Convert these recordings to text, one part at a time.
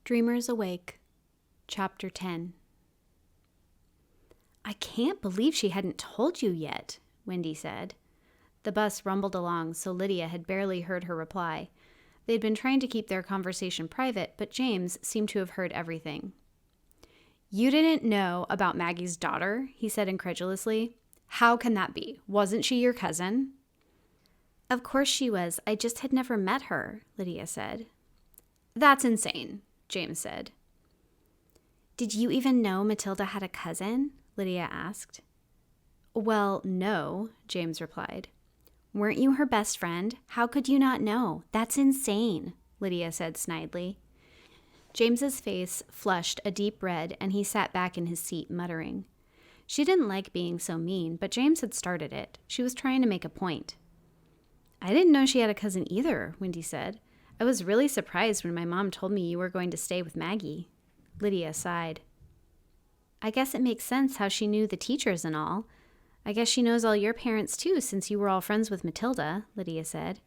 Dreamers Awake, Chapter 10. "I can't believe she hadn't told you yet," Wendy said. The bus rumbled along, so Lydia had barely heard her reply. They'd been trying to keep their conversation private, but James seemed to have heard everything. "You didn't know about Maggie's daughter?" he said incredulously. "How can that be? Wasn't she your cousin?" "Of course she was. I just had never met her," Lydia said. "That's insane," James said. "Did you even know Matilda had a cousin?" Lydia asked. "Well, no," James replied. "Weren't you her best friend? How could you not know? That's insane," Lydia said snidely. James's face flushed a deep red, and he sat back in his seat, muttering. She didn't like being so mean, but James had started it. She was trying to make a point. "I didn't know she had a cousin either," Wendy said. "I was really surprised when my mom told me you were going to stay with Maggie." Lydia sighed. "I guess it makes sense how she knew the teachers and all. I guess she knows all your parents too, since you were all friends with Matilda," Lydia said.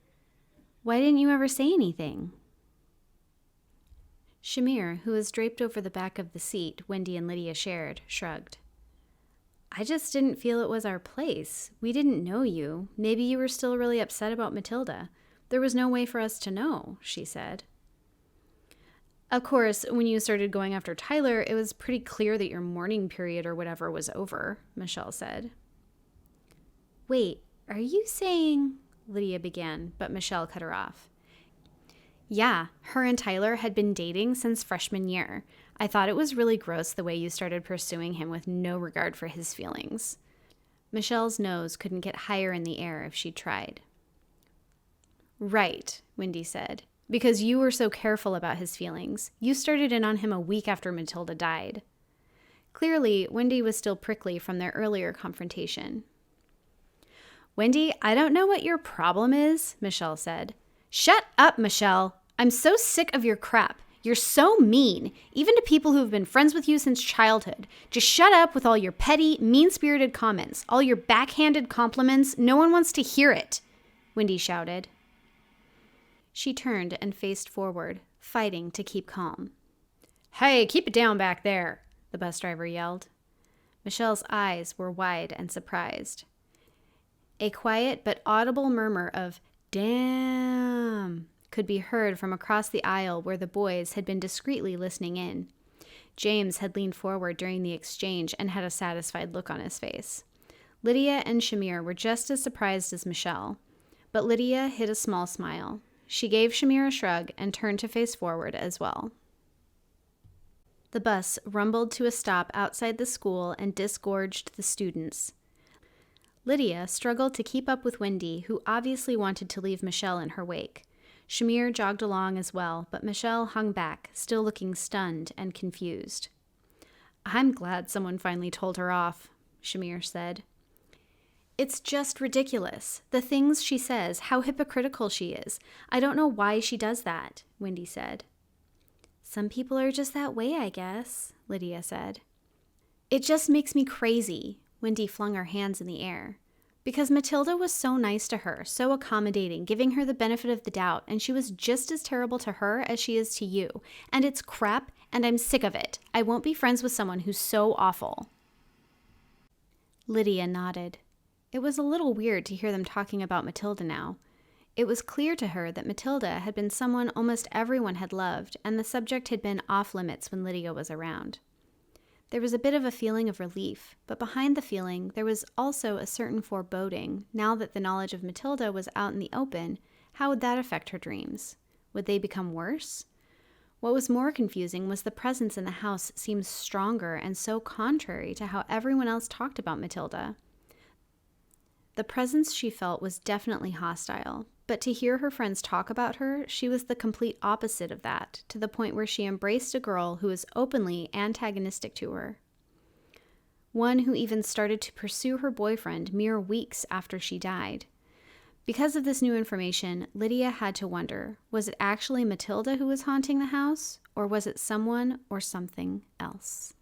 "Why didn't you ever say anything?" Shamir, who was draped over the back of the seat Wendy and Lydia shared, shrugged. "I just didn't feel it was our place. We didn't know you. Maybe you were still really upset about Matilda. There was no way for us to know," she said. "Of course, when you started going after Tyler, it was pretty clear that your mourning period or whatever was over," Michelle said. "Wait, are you saying—" Lydia began, but Michelle cut her off. "Yeah, her and Tyler had been dating since freshman year. I thought it was really gross the way you started pursuing him with no regard for his feelings." Michelle's nose couldn't get higher in the air if she'd tried. "Right," Wendy said, "because you were so careful about his feelings. You started in on him a week after Matilda died." Clearly, Wendy was still prickly from their earlier confrontation. "Wendy, I don't know what your problem is," Michelle said. "Shut up, Michelle! I'm so sick of your crap. You're so mean, even to people who have been friends with you since childhood. Just shut up with all your petty, mean-spirited comments, all your backhanded compliments. No one wants to hear it," Wendy shouted. She turned and faced forward, fighting to keep calm. "Hey, keep it down back there," the bus driver yelled. Michelle's eyes were wide and surprised. A quiet but audible murmur of "damn" could be heard from across the aisle where the boys had been discreetly listening in. James had leaned forward during the exchange and had a satisfied look on his face. Lydia and Shamir were just as surprised as Michelle, but Lydia hid a small smile. She gave Shamir a shrug and turned to face forward as well. The bus rumbled to a stop outside the school and disgorged the students. Lydia struggled to keep up with Wendy, who obviously wanted to leave Michelle in her wake. Shamir jogged along as well, but Michelle hung back, still looking stunned and confused. "I'm glad someone finally told her off," Shamir said. "It's just ridiculous. The things she says, how hypocritical she is. I don't know why she does that," Wendy said. "Some people are just that way, I guess," Lydia said. "It just makes me crazy," Wendy flung her hands in the air. "Because Matilda was so nice to her, so accommodating, giving her the benefit of the doubt, and she was just as terrible to her as she is to you. And it's crap, and I'm sick of it. I won't be friends with someone who's so awful." Lydia nodded. It was a little weird to hear them talking about Matilda now. It was clear to her that Matilda had been someone almost everyone had loved, and the subject had been off limits when Lydia was around. There was a bit of a feeling of relief, but behind the feeling there was also a certain foreboding. Now that the knowledge of Matilda was out in the open, how would that affect her dreams? Would they become worse? What was more confusing was the presence in the house seemed stronger and so contrary to how everyone else talked about Matilda. The presence she felt was definitely hostile, but to hear her friends talk about her, she was the complete opposite of that, to the point where she embraced a girl who was openly antagonistic to her. One who even started to pursue her boyfriend mere weeks after she died. Because of this new information, Lydia had to wonder, was it actually Matilda who was haunting the house, or was it someone or something else?